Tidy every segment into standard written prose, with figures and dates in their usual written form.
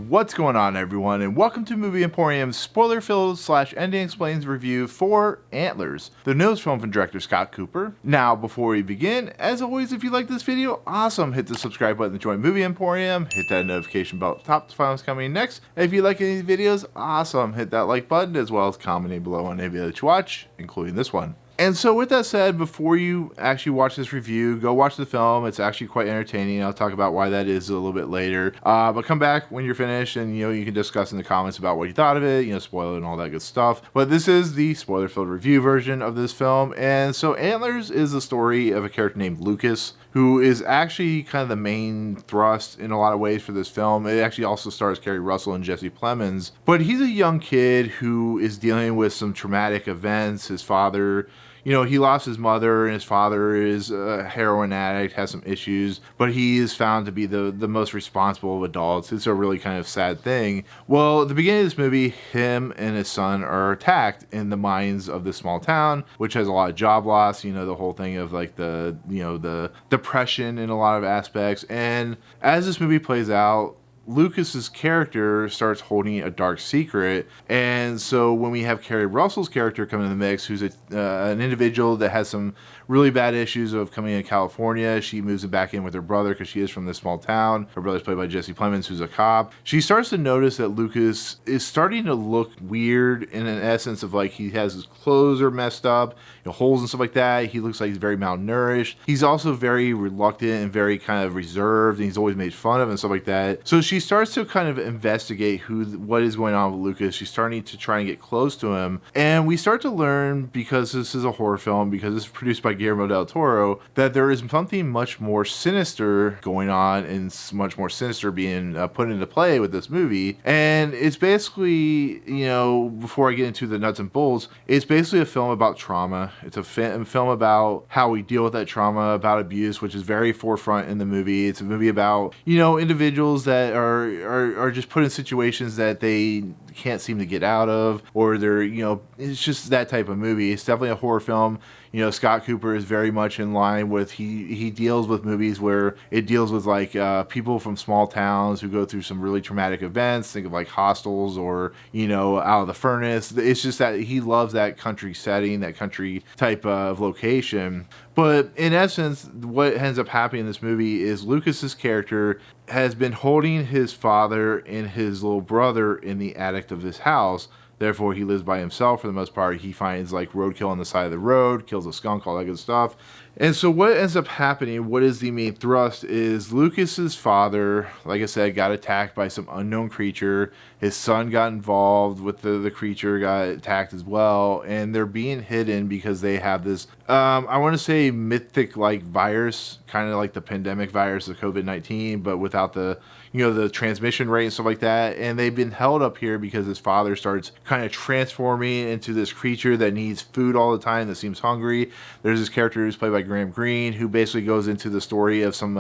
What's going on, everyone, and welcome to Movie Emporium's spoiler-filled / ending explains review for Antlers, the newest film from director Scott Cooper. Now, before we begin, as always, if you like this video, awesome, hit the subscribe button to join Movie Emporium, hit that notification bell at the top to find what's coming next. If you like any of these videos, awesome, hit that like button, as well as commenting below on any video that you watch, including this one. And so with that said, before you actually watch this review, go watch the film. It's actually quite entertaining. I'll talk about why that is a little bit later. But come back when you're finished and, you can discuss in the comments about what you thought of it, spoil it and all that good stuff. But this is the spoiler-filled review version of this film. And so Antlers is the story of a character named Lucas, who is actually kind of the main thrust in a lot of ways for this film. It actually also stars Keri and Jesse Plemons. But he's a young kid who is dealing with some traumatic events. His father, he lost his mother, and his father is a heroin addict, has some issues, but he is found to be the most responsible of adults. It's a really kind of sad thing. Well, at the beginning of this movie, him and his son are attacked in the mines of this small town, which has a lot of job loss, the whole thing of like the depression in a lot of aspects. And as this movie plays out, Lucas's character starts holding a dark secret, and so when we have Keri Russell's character come in the mix, who's an individual that has some really bad issues of coming to California, she moves back in with her brother because she is from this small town. Her brother's played by Jesse Plemons, who's a cop. She starts to notice that Lucas is starting to look weird in an essence of like he has his clothes are messed up, holes and stuff like that. He looks like he's very malnourished. He's also very reluctant and very kind of reserved, and he's always made fun of and stuff like that. So she starts to kind of investigate what is going on with Lucas. She's starting to try and get close to him, and we start to learn, because this is a horror film, because it's produced by Guillermo del Toro, that there is something much more sinister going on and much more sinister being put into play with this movie. And it's basically, before I get into the nuts and bolts, it's basically a film about trauma. It's a film about how we deal with that trauma, about abuse, which is very forefront in the movie. It's a movie about, individuals that are just put in situations that they can't seem to get out of, or they're, it's just that type of movie. It's definitely a horror film. Scott Cooper is very much in line with, he deals with movies where it deals with like people from small towns who go through some really traumatic events. Think of like Hostels or, Out of the Furnace. It's just that he loves that country setting, that country type of location. But in essence, what ends up happening in this movie is Lucas's character has been holding his father and his little brother in the attic of this house. Therefore, he lives by himself for the most part. He finds like roadkill on the side of the road, kills a skunk, all that good stuff. And so what ends up happening, what is the main thrust, is Lucas's father, like I said, got attacked by some unknown creature. His son got involved with the creature, got attacked as well. And they're being hidden because they have this, I want to say mythic-like virus, kind of like the pandemic virus of COVID-19, but without the transmission rate and stuff like that. And they've been held up here because his father starts kind of transforming into this creature that needs food all the time, that seems hungry. There's this character who's played by Greene, who basically goes into the story of some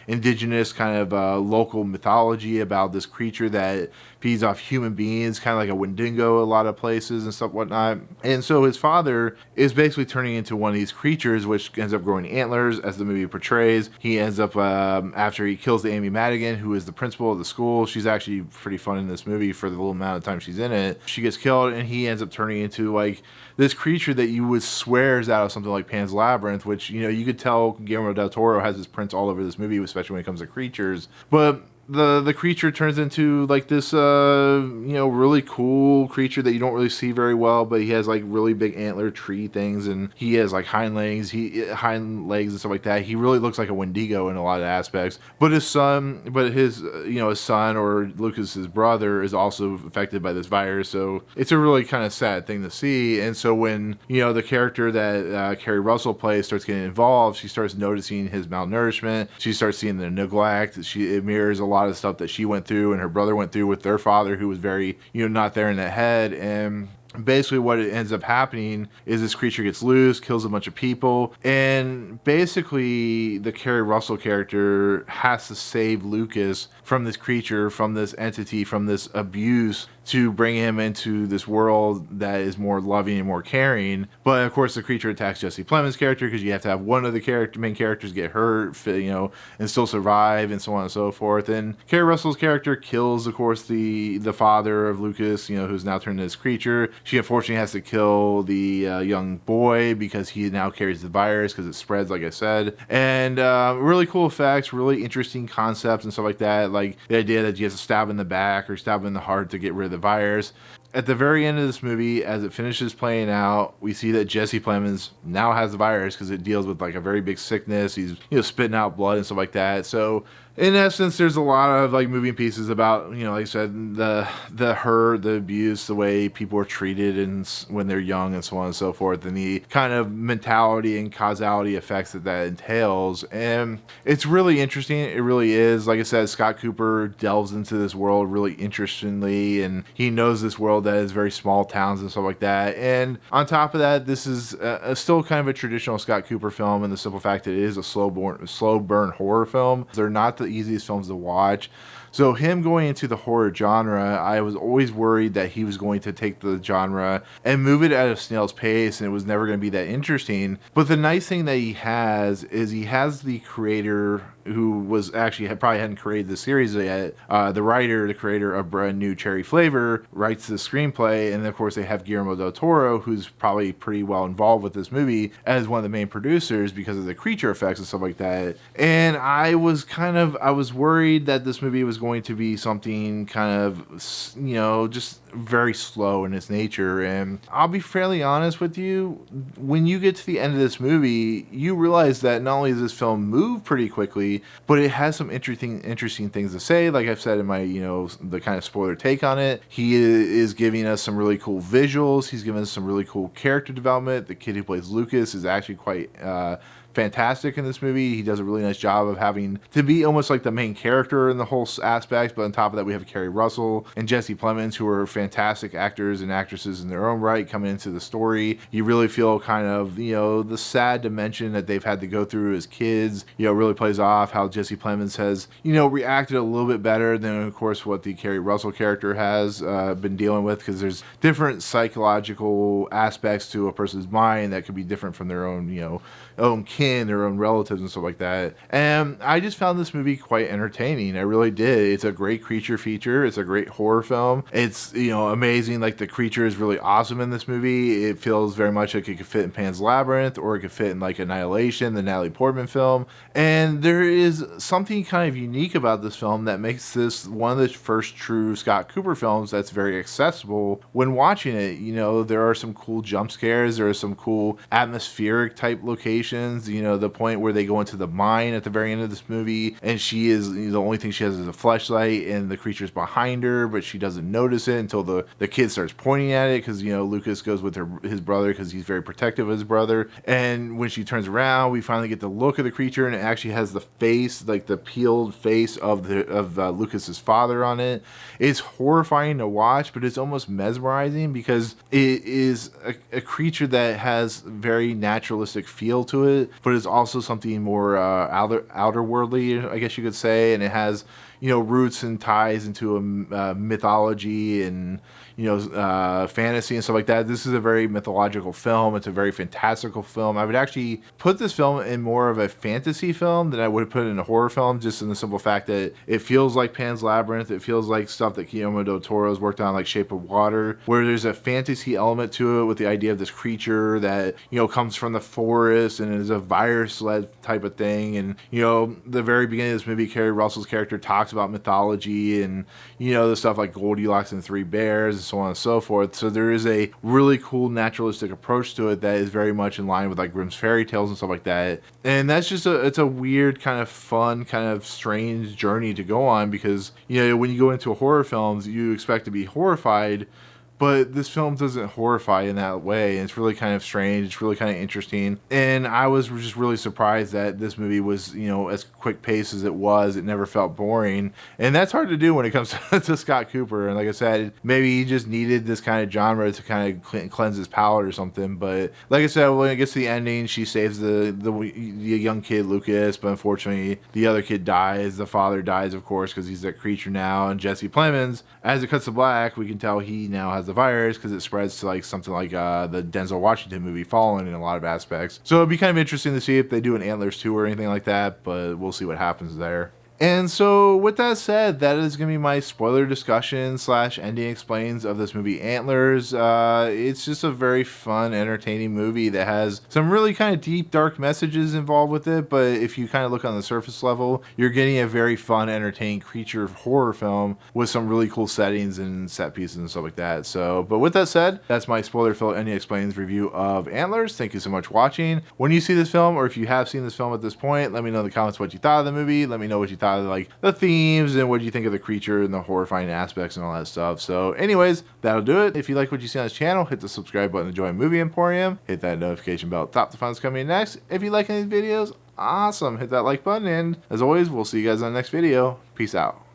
indigenous kind of local mythology about this creature that feeds off human beings, kind of like a Wendigo a lot of places and stuff whatnot. And so his father is basically turning into one of these creatures, which ends up growing antlers, as the movie portrays. He ends up, after he kills the Amy Madigan, who is the principal of the school. She's actually pretty fun in this movie for the little amount of time she's in it. She gets killed, and he ends up turning into like this creature that you would swear is out of something like Pan's Labyrinth, which, you could tell Guillermo del Toro has his prints all over this movie, especially when it comes to creatures. But the creature turns into like this really cool creature that you don't really see very well, but he has like really big antler tree things, and he has like hind legs and stuff like that. He really looks like a Wendigo in a lot of aspects. But his son or Lucas's brother is also affected by this virus, so it's a really kind of sad thing to see. And so when the character that Keri Russell plays starts getting involved, she starts noticing his malnourishment. She starts seeing the neglect. It mirrors a lot of stuff that she went through and her brother went through with their father, who was very not there in the head. And basically what it ends up happening is this creature gets loose, kills a bunch of people, and basically the Keri Russell character has to save Lucas from this creature, from this entity, from this abuse, to bring him into this world that is more loving and more caring. But of course the creature attacks Jesse Plemons' character, because you have to have one of the main characters get hurt, and still survive, and so on and so forth. And Keri Russell's character kills, of course, the father of Lucas, who's now turned into this creature. She unfortunately has to kill the young boy because he now carries the virus, because it spreads, like I said. And really cool effects, really interesting concepts and stuff like that. Like the idea that you have to stab in the back or stab in the heart to get rid of the virus. At the very end of this movie, as it finishes playing out, we see that Jesse Plemons now has the virus, because it deals with like a very big sickness. He's spitting out blood and stuff like that. So in essence, there's a lot of like moving pieces about, like I said, the hurt, the abuse, the way people are treated and when they're young, and so on and so forth, and the kind of mentality and causality effects that entails. And it's really interesting. It really is. Like I said, Scott Cooper delves into this world really interestingly, and he knows this world that is very small towns and stuff like that. And on top of that, this is still kind of a traditional Scott Cooper film, in the simple fact that it is a slow burn horror film. They're not the easiest films to watch. So him going into the horror genre, I was always worried that he was going to take the genre and move it at a snail's pace, and it was never going to be that interesting. But the nice thing that he has is he has the creator who was actually probably hadn't created the series yet. The creator of Brand New Cherry Flavor, writes the screenplay, and of course they have Guillermo del Toro, who's probably pretty well involved with this movie as one of the main producers because of the creature effects and stuff like that. And I was worried that this movie was going to be something kind of, just very slow in its nature. And I'll be fairly honest with you, when you get to the end of this movie, you realize that not only does this film move pretty quickly, but it has some interesting things to say. Like I've said in my, the kind of spoiler take on it, he is giving us some really cool visuals. He's giving us some really cool character development. The kid who plays Lucas is actually quite fantastic in this movie. He does a really nice job of having to be almost like the main character in the whole aspect. But on top of that, we have Keri Russell and Jesse Plemons, who are fantastic actors and actresses in their own right, coming into the story. You really feel kind of, the sad dimension that they've had to go through as kids. Really plays off how Jesse Plemons has, reacted a little bit better than, of course, what the Keri Russell character has been dealing with, because there's different psychological aspects to a person's mind that could be different from their own, own kin, their own relatives and stuff like that. And I just found this movie quite entertaining. I really did. It's a great creature feature. It's a great horror film. It's, amazing. Like, the creature is really awesome in this movie. It feels very much like it could fit in Pan's Labyrinth, or it could fit in like Annihilation, the Natalie Portman film. And there is something kind of unique about this film that makes this one of the first true Scott Cooper films that's very accessible when watching it. There are some cool jump scares. There are some cool atmospheric type locations. The point where they go into the mine at the very end of this movie, and she is, the only thing she has is a flashlight, and the creature's behind her, but she doesn't notice it until the kid starts pointing at it, because Lucas goes with his brother because he's very protective of his brother. And when she turns around, we finally get the look of the creature, and it actually has the face, like the peeled face of Lucas's father on it. It's horrifying to watch, but it's almost mesmerizing, because it is a creature that has very naturalistic feel to it, but it's also something more outer worldly, I guess you could say, and it has roots and ties into a mythology and fantasy and stuff like that. This is a very mythological film. It's a very fantastical film. I would actually put this film in more of a fantasy film than I would put in a horror film, just in the simple fact that it feels like Pan's Labyrinth. It feels like stuff that Guillermo del Toro's worked on, like Shape of Water, where there's a fantasy element to it with the idea of this creature that comes from the forest and is a virus-led type of thing. And the very beginning of this movie, Keri Russell's character talks about mythology and the stuff like Goldilocks and the Three Bears and so on and so forth. So there is a really cool naturalistic approach to it that is very much in line with like Grimm's fairy tales and stuff like that. And that's just it's a weird, kind of fun, kind of strange journey to go on, because when you go into horror films, you expect to be horrified, but this film doesn't horrify in that way. And it's really kind of strange. It's really kind of interesting. And I was just really surprised that this movie was, you know, as quick pace as it was. It never felt boring. And that's hard to do when it comes to Scott Cooper. And like I said, maybe he just needed this kind of genre to kind of cleanse his palate or something. But like I said, when it gets to the ending, she saves the young kid Lucas, but unfortunately the other kid dies. The father dies, of course, because he's that creature now. And Jesse Plemons, as it cuts to black, we can tell he now has the virus because it spreads to like something like the Denzel Washington movie Fallen in a lot of aspects. So it'd be kind of interesting to see if they do an Antlers 2 or anything like that, but we'll see what happens there. And so with that said, that is going to be my spoiler discussion / ending explains of this movie Antlers. It's just a very fun, entertaining movie that has some really kind of deep, dark messages involved with it. But if you kind of look on the surface level, you're getting a very fun, entertaining creature horror film with some really cool settings and set pieces and stuff like that. So, but with that said, that's my spoiler-filled ending explains review of Antlers. Thank you so much for watching. When you see this film, or if you have seen this film at this point, let me know in the comments what you thought of the movie. Let me know what you thought of like the themes and what you think of the creature and the horrifying aspects and all that stuff. So anyways, that'll do it. If you like what you see on this channel, hit the subscribe button to join Movie Emporium. Hit that notification bell top the fun's coming next. If you like any videos, awesome. Hit that like button, and as always, we'll see you guys on the next video. Peace out.